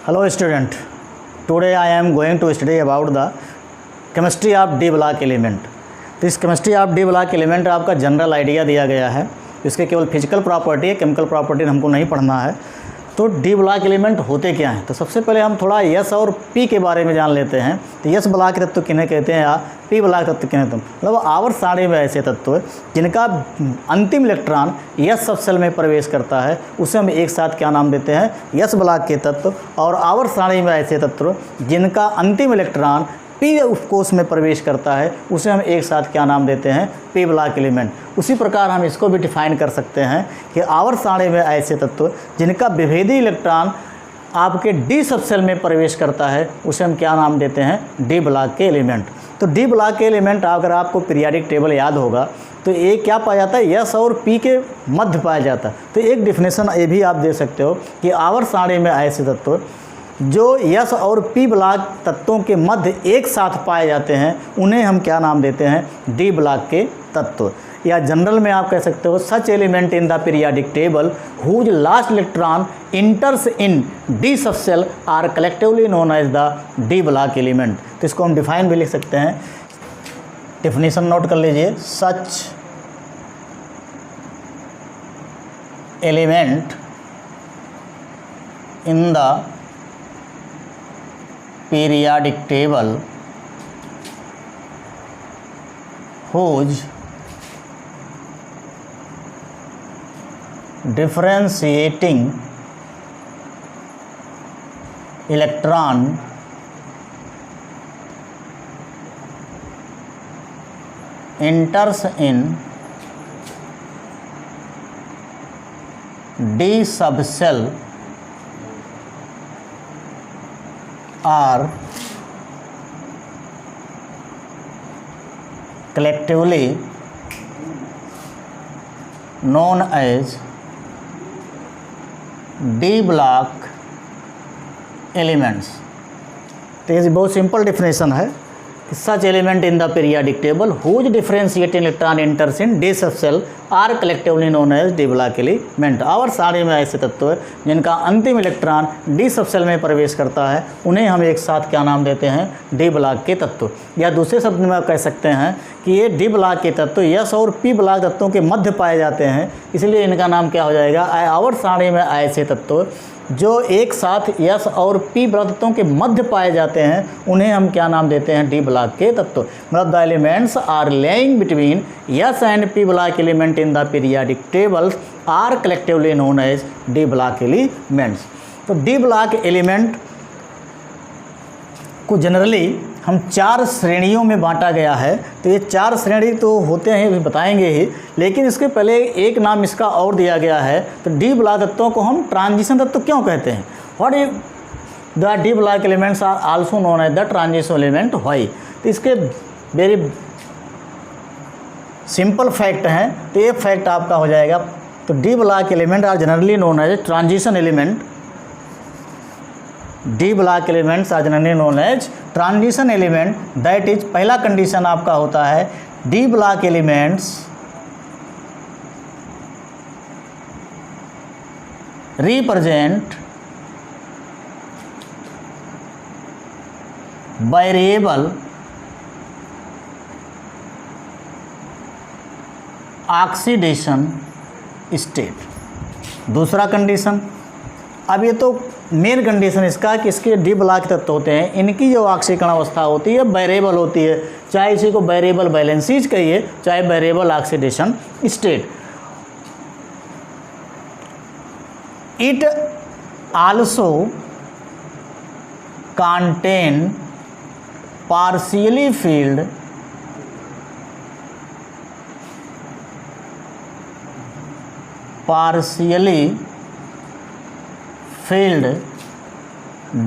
Hello student, today I am going to study about the chemistry of D block element। तो इस chemistry of D block element आपका general idea दिया गया है, इसके केवल फिजिकल प्रॉपर्टी है, केमिकल प्रॉपर्टी हमको नहीं पढ़ना है। तो डी ब्लॉक एलिमेंट होते क्या हैं? तो सबसे पहले हम थोड़ा यस और पी के बारे में जान लेते हैं। तो यस ब्लॉक तत्व किन्हें कहते हैं या पी ब्लॉक तत्व किन्हें कहते हैं? मतलब आवर्त सारणी में ऐसे तत्व जिनका अंतिम इलेक्ट्रॉन यस सब सेल में प्रवेश करता है उसे हम एक साथ क्या नाम देते हैं? यस ब्लॉक के तत्व। और आवर्त सारणी में ऐसे तत्व जिनका अंतिम इलेक्ट्रॉन पी कोष में प्रवेश करता है उसे हम एक साथ क्या नाम देते हैं? P block element. उसी प्रकार हम इसको भी डिफाइन कर सकते हैं कि आवर्त सारणी में ऐसे तत्व जिनका विभेदी इलेक्ट्रॉन आपके डी सब सेल में प्रवेश करता है उसे हम क्या नाम देते हैं? डी ब्लॉक के एलिमेंट। तो डी ब्लॉक के एलिमेंट अगर आपको पीरियाडिक टेबल याद होगा तो ये क्या पाया जाता है? यस और पी के मध्य पाया जाता है। तो एक डिफिनेशन ये भी आप दे सकते हो कि आवर्त सारणी में ऐसे तत्व जो यस और पी ब्लॉक तत्वों के मध्य एक साथ पाए जाते हैं उन्हें हम क्या नाम देते हैं? डी ब्लॉक के तत्व। या जनरल में आप कह सकते हो such element in the periodic table whose last electron enters in d sub shell are collectively known as the D block element. तो इसको हम डिफाइन भी लिख सकते हैं। डिफिनीशन नोट कर लीजिए। सच element in the periodic table whose differentiating electron enters in D subcell are collectively known as D block elements। तो ये बहुत सिंपल डिफिनेशन है कि such element in the periodic table whose differentiating electron enters in d sub shell are collectively known as D block element. आवर्त सारणी में ऐसे तत्व है जिनका अंतिम इलेक्ट्रॉन डी सब सेल में प्रवेश करता है उन्हें हम एक साथ क्या नाम देते हैं? डी ब्लॉक के तत्व। या दूसरे शब्द में आप कह सकते हैं कि ये डी ब्लॉक के तत्व यस और पी ब्लॉक तत्वों के मध्य पाए जाते हैं, इसलिए इनका नाम क्या हो जाएगा? आवर्त सारणी में ऐसे तत्व जो एक साथ यस और पी ब्लॉक तत्वों के मध्य पाए जाते हैं उन्हें हम क्या नाम देते हैं? डी ब्लॉक के तत्व। मतलब the elements are lying between S and P block element in the periodic tables are collectively known as D block elements. तो डी ब्लॉक एलिमेंट को जनरली हम चार श्रेणियों में बांटा गया है। तो ये चार श्रेणी तो होते हैं, बताएंगे ही, लेकिन इसके पहले एक नाम इसका और दिया गया है। तो डी ब्लॉक तत्वों को हम ट्रांजिशन तत्व क्यों कहते हैं? What is the D block elements are also known as the transition element why? तो इसके वेरी सिंपल फैक्ट हैं। तो ये फैक्ट आपका हो जाएगा। तो D block element are generally known as transition element. D block elements are generally known as transition element. That is पहला कंडीशन आपका होता है D block elements represent variable oxidation state. दूसरा कंडीशन, अब ये तो मेन कंडीशन इसका कि इसके डी ब्लॉक तत्व होते हैं, इनकी जो ऑक्सीकरण अवस्था होती है वेरिएबल होती है, चाहे इसी को वेरिएबल बैलेंसीज कहिए चाहे variable oxidation state. It also contain partially field field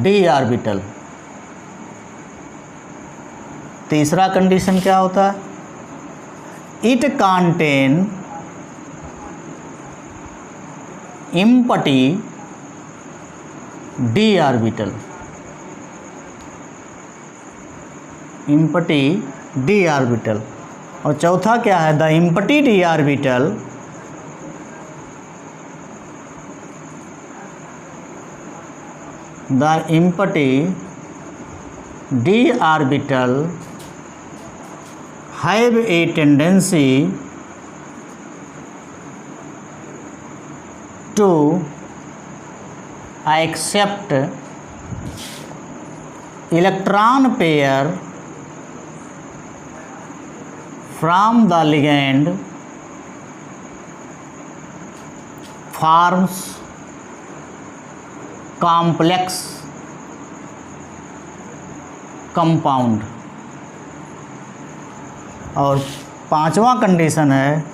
D orbital. तीसरा कंडीशन क्या होता है? It contain empty D orbital. Empty D orbital. और चौथा क्या है? The empty D orbital the empty d orbital have a tendency to accept electron pair from the ligand forms complex compound। और पांचवा कंडीशन है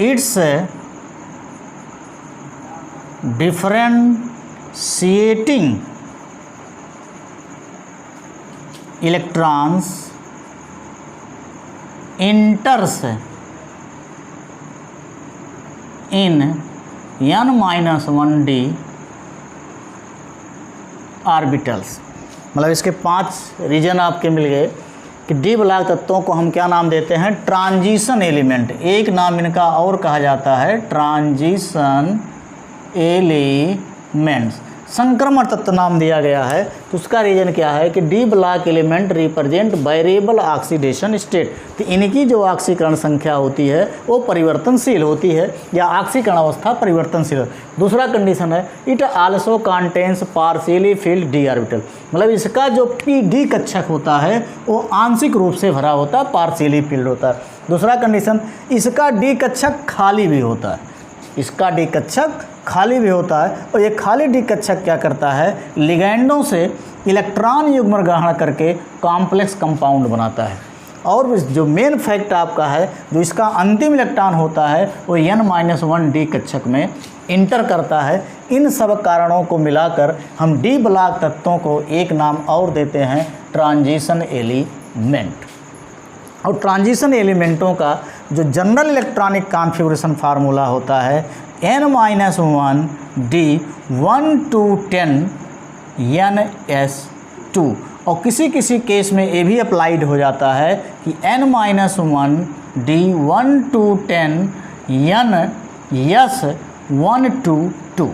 it's differentiating electrons enters in n-1d orbitals. मतलब इसके 5 reason आपके मिल गए कि डी ब्लॉक तत्वों को हम क्या नाम देते हैं, ट्रांजिशन एलिमेंट। एक नाम इनका और कहा जाता है ट्रांजिशन एलिमेंट्स, संक्रमण तत्व नाम दिया गया है। तो उसका रीजन क्या है कि D block element represent variable oxidation state. तो इनकी जो ऑक्सीकरण संख्या होती है वो परिवर्तनशील होती है या ऑक्सीकरण अवस्था परिवर्तनशील। दूसरा कंडीशन है it also contains partially field D orbital. मतलब इसका जो पी डी कक्षक होता है वो आंशिक रूप से भरा होता है, पार्शियली फिल्ड होता है। दूसरा कंडीशन इसका डी कक्षक खाली भी होता है, इसका डी कक्षक खाली भी होता है। और ये खाली डी कक्षक क्या करता है, लिगैंडों से इलेक्ट्रॉन युग्म ग्रहण करके कॉम्प्लेक्स कंपाउंड बनाता है। और जो मेन फैक्ट आपका है, जो इसका अंतिम इलेक्ट्रॉन होता है वो n-1d कक्षक में इंटर करता है। इन सब कारणों को मिलाकर हम डी ब्लॉक तत्वों को एक नाम और देते हैं ट्रांजिशन एलिमेंट। और ट्रांजिशन एलिमेंटों का जो जनरल इलेक्ट्रॉनिक कॉन्फ़िगरेशन फार्मूला होता है n-1d 1 to 10 ns2। और किसी किसी केस में ये भी अप्लाइड हो जाता है कि n-1d 1 to 10 ns1 to 2।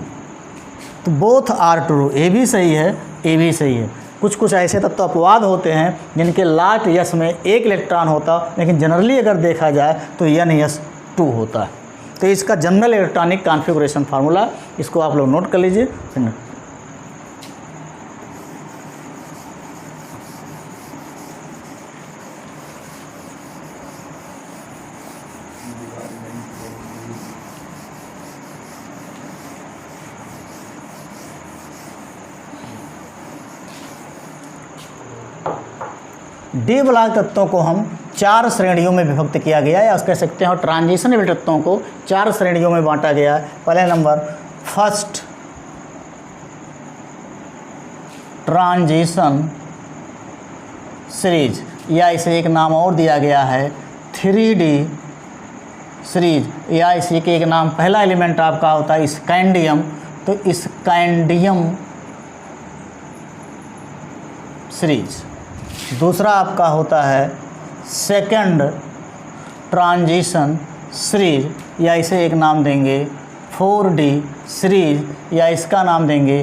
तो बोथ आर ट्रू, ये भी सही है, ये भी सही है। कुछ कुछ ऐसे तत्व अपवाद होते हैं जिनके लास्ट यस में एक इलेक्ट्रॉन होता, लेकिन जनरली अगर देखा जाए तो n-2 होता है। तो इसका जनरल इलेक्ट्रॉनिक कॉन्फ़िगरेशन फार्मूला, इसको आप लोग नोट कर लीजिए। डी ब्लॉक तत्वों को हम 4 श्रेणियों में विभक्त किया गया है, या कह सकते हैं ट्रांजिशन एलिमेंट तत्वों को 4 श्रेणियों में बांटा गया है। पहले नंबर फर्स्ट ट्रांजिशन सीरीज, या इसे एक नाम और दिया गया है 3D सीरीज, या इसी के एक नाम, पहला एलिमेंट आपका होता है स्कैंडियम। तो स्कैंडियम सीरीज। दूसरा आपका होता है सेकंड ट्रांजिशन सीरीज, या इसे एक नाम देंगे 4D सीरीज, या इसका नाम देंगे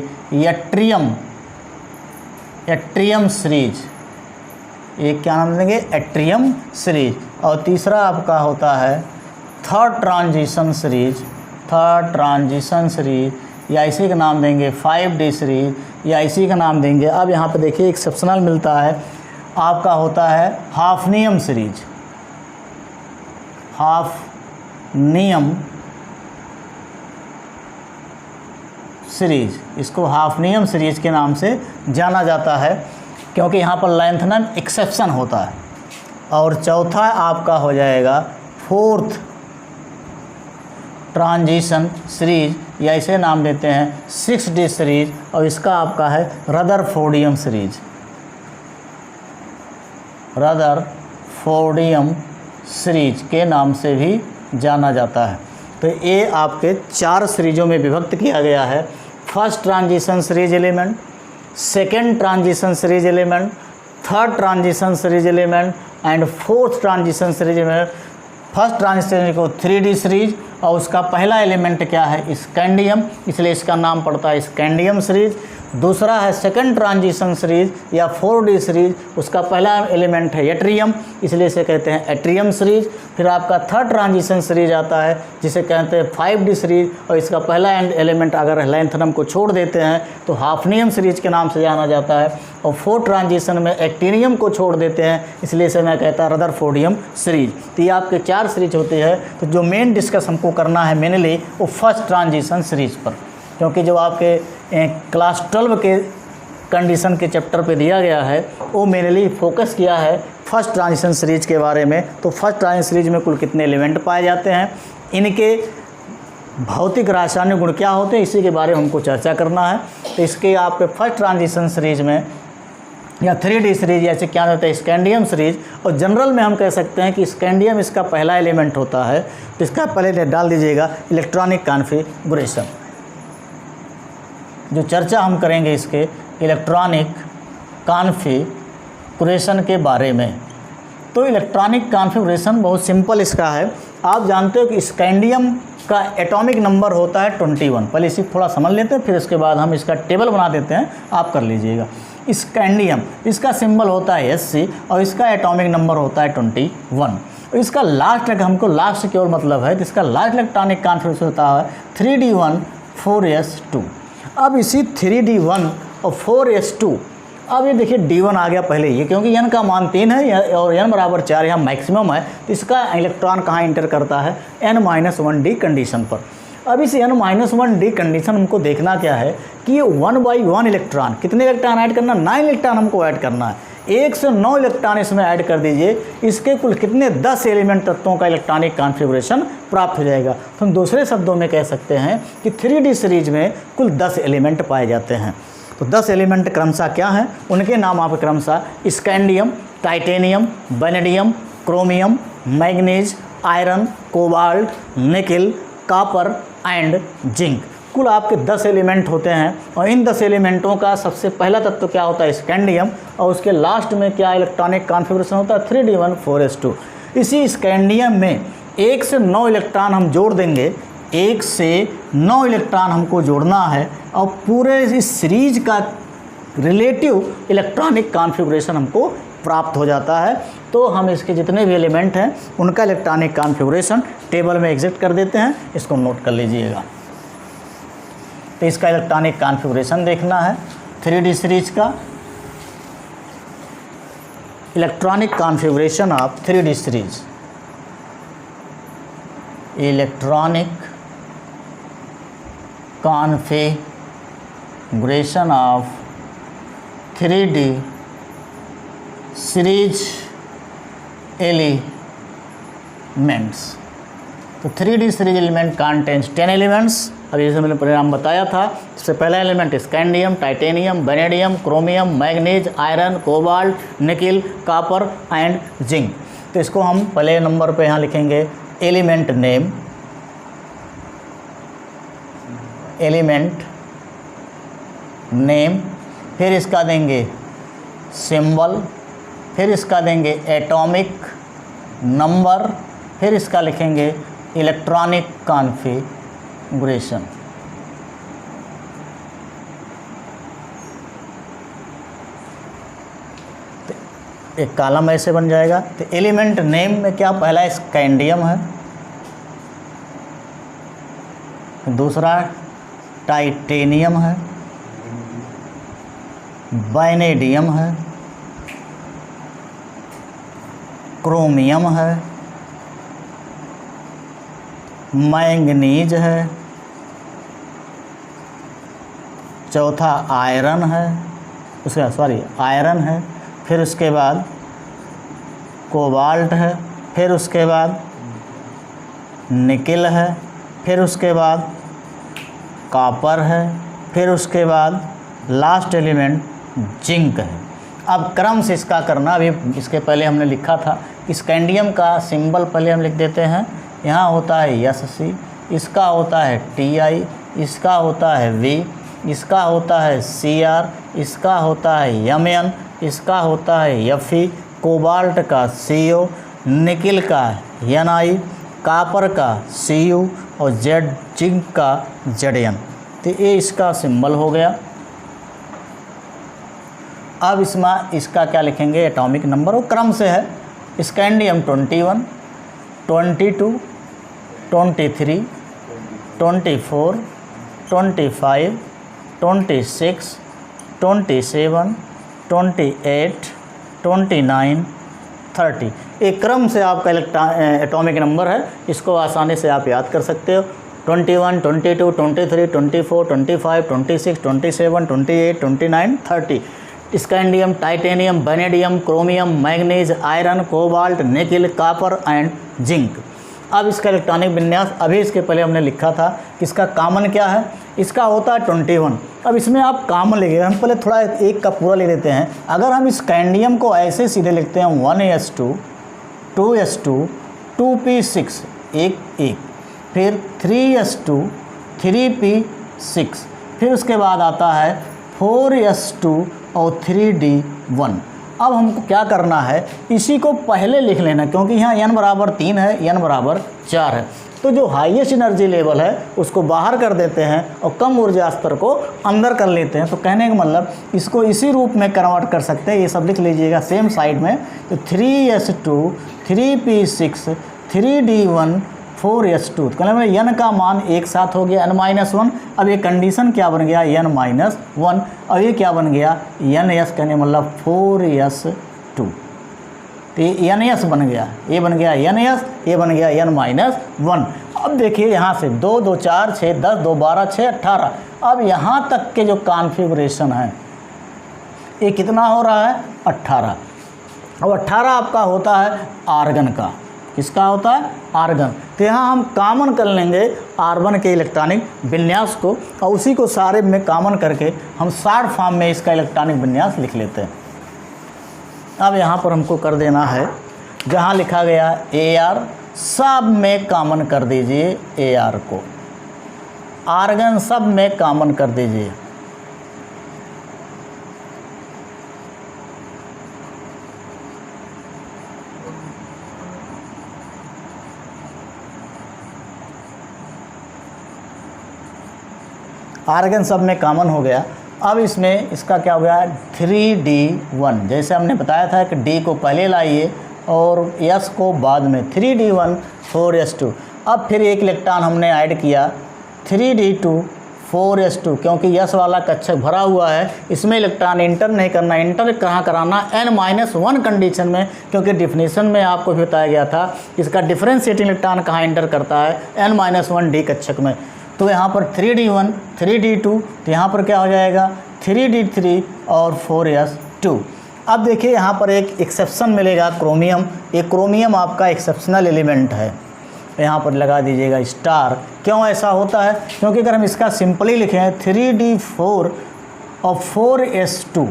एट्रियम सीरीज। एक क्या नाम देंगे, एट्रियम सीरीज। और तीसरा आपका होता है थर्ड ट्रांजिशन सीरीज, या इसी का नाम देंगे 5D सीरीज, या इसी का नाम देंगे, अब यहाँ पे देखिए एक्सेप्शनल मिलता है आपका होता है हाफनियम सीरीज। हाफनियम सीरीज, इसको हाफनियम सीरीज के नाम से जाना जाता है क्योंकि यहाँ पर लेंथनम एक्सेप्शन होता है। और चौथा आपका हो जाएगा फोर्थ ट्रांजिशन सीरीज, या इसे नाम देते हैं 6D सीरीज, और इसका आपका है रदरफोर्डियम सीरीज। रदरफोर्डियम सीरीज के नाम से भी जाना जाता है। तो ये आपके 4 सीरीजों में विभक्त किया गया है। First transition series element, second transition series element, third transition series element and fourth transition series element. First transition को 3D सीरीज, और उसका पहला एलिमेंट क्या है, स्कैंडियम, इसलिए इसका नाम पड़ता है स्कैंडियम सीरीज। दूसरा है सेकंड ट्रांजिशन सीरीज या 4D सीरीज, उसका पहला एलिमेंट है एट्रियम, इसलिए इसे कहते हैं एट्रियम सीरीज। फिर आपका थर्ड ट्रांजिशन सीरीज आता है जिसे कहते हैं 5D सीरीज, और इसका पहला एलिमेंट अगर लैंथनम को छोड़ देते हैं तो हाफनियम सीरीज के नाम से जाना जाता है। और फोर्थ ट्रांजिशन में एक्टिनियम को छोड़ देते हैं, इसलिए इसे मैं कहता है रदरफोर्डियम सीरीज। तो ये आपके 4 सीरीज होते हैं। तो जो मेन डिस्कस हमको करना है मेनली वो फर्स्ट ट्रांजिशन सीरीज पर, क्योंकि जो आपके क्लास 12 के कंडीशन के चैप्टर पे दिया गया है वो मेनली फोकस किया है फर्स्ट ट्रांजिशन सीरीज के बारे में। तो फर्स्ट ट्रांजिशन सीरीज में कुल कितने एलिमेंट पाए जाते हैं, इनके भौतिक रासायनिक गुण क्या होते हैं, इसी के बारे में हमको चर्चा करना है। तो इसके आपके फर्स्ट ट्रांजिशन सीरीज में या 3D सीरीज जैसे क्या होता है स्कैंडियम सीरीज, और जनरल में हम कह सकते हैं कि स्कैंडियम इसका पहला एलिमेंट होता है। तो इसका पहले डाल दीजिएगा इलेक्ट्रॉनिक कॉन्फ़िगरेशन। जो चर्चा हम करेंगे इसके इलेक्ट्रॉनिक कॉन्फ़िगरेशन के बारे में। तो इलेक्ट्रॉनिक कॉन्फ़िगरेशन बहुत सिंपल इसका है। आप जानते हो कि स्कैंडियम का एटॉमिक नंबर होता है 21। पहले इसी थोड़ा समझ लेते हैं, फिर इसके बाद हम इसका टेबल बना देते हैं, आप कर लीजिएगा। स्कैंडियम इसका सिंबल होता है Sc और इसका एटॉमिक नंबर होता है 21। और इसका लास्ट हमको लास्ट केवल मतलब है, तो इसका लास्ट इलेक्ट्रॉनिक कॉन्फ़िगरेशन होता है 3D1 4s2। अब इसी 3D1 और 4s2, अब ये देखिए D1 आ गया पहले ये, क्योंकि n का मान 3 है और n बराबर 4 यहाँ मैक्सिमम है, तो इसका इलेक्ट्रॉन कहाँ इंटर करता है n-1d कंडीशन पर। अब इस n-1d कंडीशन हमको देखना क्या है कि ये 1/1 इलेक्ट्रॉन, कितने इलेक्ट्रॉन ऐड करना, 9 इलेक्ट्रॉन हमको ऐड करना है। 1 से 9 इलेक्ट्रॉन इसमें ऐड कर दीजिए, इसके कुल कितने 10 एलिमेंट तत्वों का इलेक्ट्रॉनिक कॉन्फ़िगरेशन प्राप्त हो जाएगा। तो हम दूसरे शब्दों में कह सकते हैं कि 3D सीरीज में कुल 10 एलिमेंट पाए जाते हैं। तो 10 एलिमेंट क्रमशः क्या हैं, उनके नाम आप क्रमशः scandium, titanium, vanadium, chromium, manganese, iron, cobalt, nickel, copper and zinc. कुल आपके 10 एलिमेंट होते हैं, और इन 10 एलिमेंटों का सबसे पहला तत्व क्या होता है स्कैंडियम, और उसके लास्ट में क्या इलेक्ट्रॉनिक कॉन्फ़िगरेशन होता है 3D1 4s2। इसी स्कैंडियम में 1 से 9 इलेक्ट्रॉन हम जोड़ देंगे, 1 से 9 इलेक्ट्रॉन हमको जोड़ना है, और पूरे इस सीरीज का रिलेटिव इलेक्ट्रॉनिक कॉन्फ़िगरेशन हमको प्राप्त हो जाता है। तो हम इसके जितने भी एलिमेंट हैं उनका इलेक्ट्रॉनिक कॉन्फ़िगरेशन टेबल में एग्जिट कर देते हैं, इसको नोट कर लीजिएगा। तो इसका इलेक्ट्रॉनिक कॉन्फ़िगरेशन देखना है 3D सीरीज का। Electronic configuration of 3D series, electronic configuration of 3D series elements. तो 3D series element contains 10 elements. अभी जैसे मैंने परिणाम बताया था, इससे पहला element scandium, titanium, vanadium, chromium, manganese, iron, cobalt, nickel, copper and zinc. तो इसको हम पहले नंबर पे यहाँ लिखेंगे एलिमेंट नेम, एलिमेंट नेम, फिर इसका देंगे सिंबल, फिर इसका देंगे एटॉमिक नंबर, फिर इसका लिखेंगे इलेक्ट्रॉनिक कॉन्फ़िगरेशन। तो एक कॉलम ऐसे बन जाएगा। तो एलिमेंट नेम में क्या पहला स्कैंडियम है, दूसरा टाइटेनियम है, वैनेडियम है, क्रोमियम है, मैंगनीज है, चौथा आयरन है, आयरन है, फिर उसके बाद कोबाल्ट है, फिर उसके बाद निकिल है, फिर उसके बाद कॉपर है, फिर उसके बाद लास्ट एलिमेंट जिंक है। अब क्रम से इसका करना, अभी इसके पहले हमने लिखा था स्कैंडियम का सिंबल पहले हम लिख देते हैं। यहाँ होता है Sc, इसका होता है Ti, इसका होता है V, इसका होता है Cr, इसका होता है Mn, इसका होता है Fe, कोबाल्ट का Co, निकिल का Ni, कॉपर का Cu और जिंक का Zn। तो ये इसका सिंबल हो गया। अब इसमें इसका क्या लिखेंगे, एटॉमिक नंबर, वो क्रम से है। स्कैंडियम 21, 22, 23, 24, 25, 26, 27, 28, 29, 30। एक क्रम से आपका एटॉमिक नंबर है, इसको आसानी से आप याद कर सकते हो। 21, 22, 23, 24, 25, 26, 27, 28, 29, 30। Scandium, titanium, vanadium, chromium, manganese, iron, cobalt, nickel, copper and zinc. अब इसका इलेक्ट्रॉनिक विन्यास अभी इसके पहले हमने लिखा था कि इसका कॉमन क्या है, इसका होता है 21। अब इसमें आप कॉमन लिखिएगा, हम पहले थोड़ा एक का पूरा ले लेते हैं। अगर हम स्कैंडियम को ऐसे सीधे लिखते हैं 1s2, 2s2, 2p6, एक, फिर 3s2, 3p6, फिर उसके बाद आता है 4s2 और 3d1। अब हमको क्या करना है, इसी को पहले लिख लेना, क्योंकि यहाँ n बराबर 3 है, n बराबर 4 है। तो जो हाईएस्ट एनर्जी लेवल है उसको बाहर कर देते हैं और कम ऊर्जा स्तर को अंदर कर लेते हैं। तो कहने का मतलब इसको इसी रूप में कन्वर्ट कर सकते हैं। ये सब लिख लीजिएगा सेम साइड में। तो 3s2, 3p6, 3d1, 4s2। तो कहने n का मान एक साथ हो गया n-1। अब ये कंडीशन क्या बन गया, n-1। अब ये क्या बन गया, ns, कहने मतलब 4s2। तो ये ns बन गया, ये बन गया ns, ये बन गया n-1। अब देखिए यहाँ से 2, 2, 4, 6, 10, 2, 12, 6, 18। अब यहाँ तक के जो कॉन्फ़िगरेशन है ये कितना हो रहा है, 18। अब 18 आपका होता है आर्गन का। किसका होता है, आर्गन। तो यहाँ हम कॉमन कर लेंगे R1 के इलेक्ट्रॉनिक विन्यास को और उसी को सारे में कॉमन करके हम शॉर्ट फॉर्म में इसका इलेक्ट्रॉनिक विन्यास लिख लेते हैं। अब यहाँ पर हमको कर देना है, जहाँ लिखा गया AR, सब में कॉमन कर दीजिए AR को, आर्गन सब में कॉमन कर दीजिए। आर्गन सब में कॉमन हो गया। अब इसमें इसका क्या हो गया, 3d1। जैसे हमने बताया था कि d को पहले लाइए और s को बाद में, 3d1, 4s2। अब फिर एक इलेक्ट्रॉन हमने ऐड किया 3d2, 4s2, क्योंकि s वाला कक्षक भरा हुआ है, इसमें इलेक्ट्रॉन इंटर नहीं करना। इंटर कहाँ कराना, n-1 कंडीशन में, क्योंकि डिफिनीशन में आपको भी बताया गया था इसका डिफरेंशिएटिंग इलेक्ट्रॉन कहाँ इंटर करता है, n-1 d कक्षक में। तो यहाँ पर 3d1, 3d2, तो यहाँ पर क्या हो जाएगा 3d3 और 4s2। अब देखिए यहाँ पर एक एक्सेप्शन मिलेगा, क्रोमियम। ये क्रोमियम आपका एक्सेप्शनल एलिमेंट है, यहाँ पर लगा दीजिएगा स्टार। क्यों ऐसा होता है, क्योंकि अगर हम इसका सिंपली लिखें 3d4 और 4s2,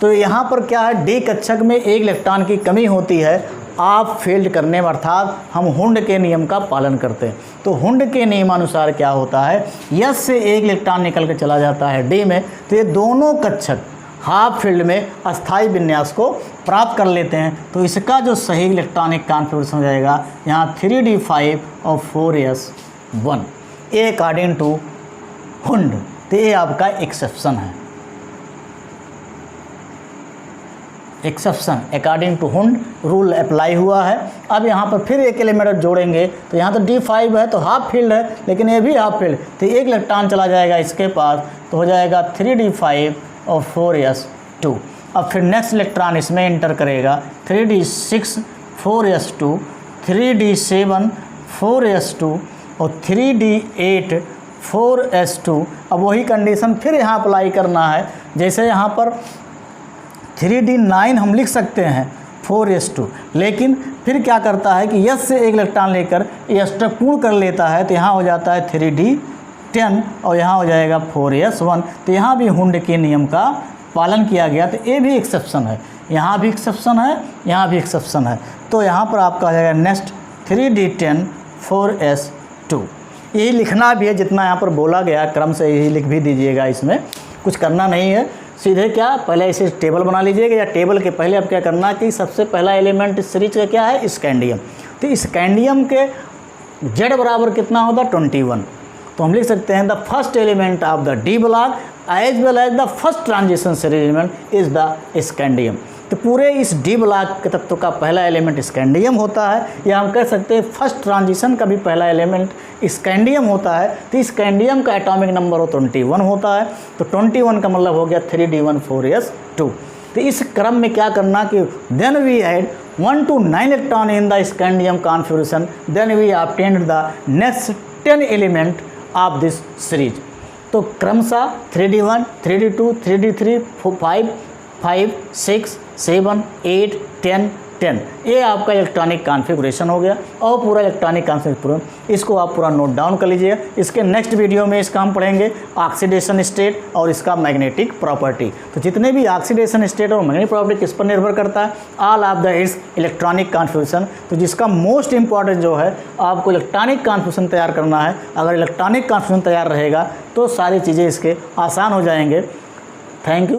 तो यहाँ पर क्या है, डी कक्षक में एक इलेक्ट्रॉन की कमी होती है आप फील्ड करने में, अर्थात हम हुंड के नियम का पालन करते हैं। तो हुंड के नियमानुसार क्या होता है, यस से एक इलेक्ट्रॉन निकल कर चला जाता है डी में, तो ये दोनों कक्षक हाफ फील्ड में अस्थायी विन्यास को प्राप्त कर लेते हैं। तो इसका जो सही इलेक्ट्रॉनिक कॉन्फ़िगरेशन हो जाएगा यहाँ 3d5 और 4s1, A according to Hund. तो ये आपका एक्सेप्शन है, exception according to Hund rule apply हुआ है। अब यहाँ पर फिर एक एलिमेंट जोड़ेंगे, तो यहाँ तो d5 है तो हाफ फील्ड है, लेकिन ये भी हाफ फील्ड, तो एक इलेक्ट्रॉन चला जाएगा इसके पास, तो हो जाएगा 3d5 और 4s2। अब फिर नेक्स्ट इलेक्ट्रॉन इसमें इंटर करेगा 3d6, 4s2, 3d7, 4s2 और 3d8, 4s2। अब वही कंडीशन फिर यहाँ अप्लाई करना है, जैसे यहाँ पर 3d9 हम लिख सकते हैं 4s2, लेकिन फिर क्या करता है कि यस से एक इलेक्ट्रॉन लेकर ये स्टेप पूर्ण कर लेता है, तो यहाँ हो जाता है 3d10 और यहाँ हो जाएगा 4s1। तो यहाँ भी हुंड के नियम का पालन किया गया, तो ये भी एक्सेप्शन है, यहाँ भी एक्सेप्शन है, यहाँ भी एक्सेप्शन है। तो यहाँ पर आपका आ जाएगा नेक्स्ट 3d10, 4s2। यही लिखना भी है, जितना यहाँ पर बोला गया क्रम से यही लिख भी दीजिएगा, इसमें कुछ करना नहीं है। सीधे क्या, पहले इसे टेबल बना लीजिएगा, या टेबल के पहले अब क्या करना कि सबसे पहला एलिमेंट इस सीरीज का क्या है, स्कैंडियम। तो स्कैंडियम के Z बराबर कितना होगा 21। तो हम लिख सकते हैं the first element of the D block as well as the first transition series element is the scandium. तो पूरे इस डी ब्लॉक के तत्व का पहला एलिमेंट स्कैंडियम होता है, या हम कह सकते हैं फर्स्ट ट्रांजिशन का भी पहला एलिमेंट स्कैंडियम होता है। तो स्कैंडियम का एटॉमिक नंबर 21 होता है। तो 21 का मतलब हो गया 3d14s2। तो इस क्रम में क्या करना कि then we add 1 to 9 electron in the scandium configuration, then we obtained the next 10 element of this series. तो क्रमशः 3d1, 3d2, 3d3, 5, 5, 6, 7, 8, 10, 10 ये आपका इलेक्ट्रॉनिक कॉन्फ़िगरेशन हो गया। और पूरा इलेक्ट्रॉनिक कॉन्फ़िगरेशन इसको आप पूरा नोट डाउन कर लीजिए। इसके नेक्स्ट वीडियो में इसका हम पढ़ेंगे ऑक्सीडेशन स्टेट और इसका मैग्नेटिक प्रॉपर्टी। तो जितने भी ऑक्सीडेशन स्टेट और मैग्नेटिक प्रॉपर्टी किस पर निर्भर करता है, all of the it's electronic configuration. तो जिसका मोस्ट इंपॉर्टेंट जो है आपको इलेक्ट्रॉनिक कॉन्फ़िगरेशन तैयार करना है। अगर इलेक्ट्रॉनिक कॉन्फ़िगरेशन तैयार रहेगा तो सारी चीज़ें इसके आसान हो जाएंगे। Thank you.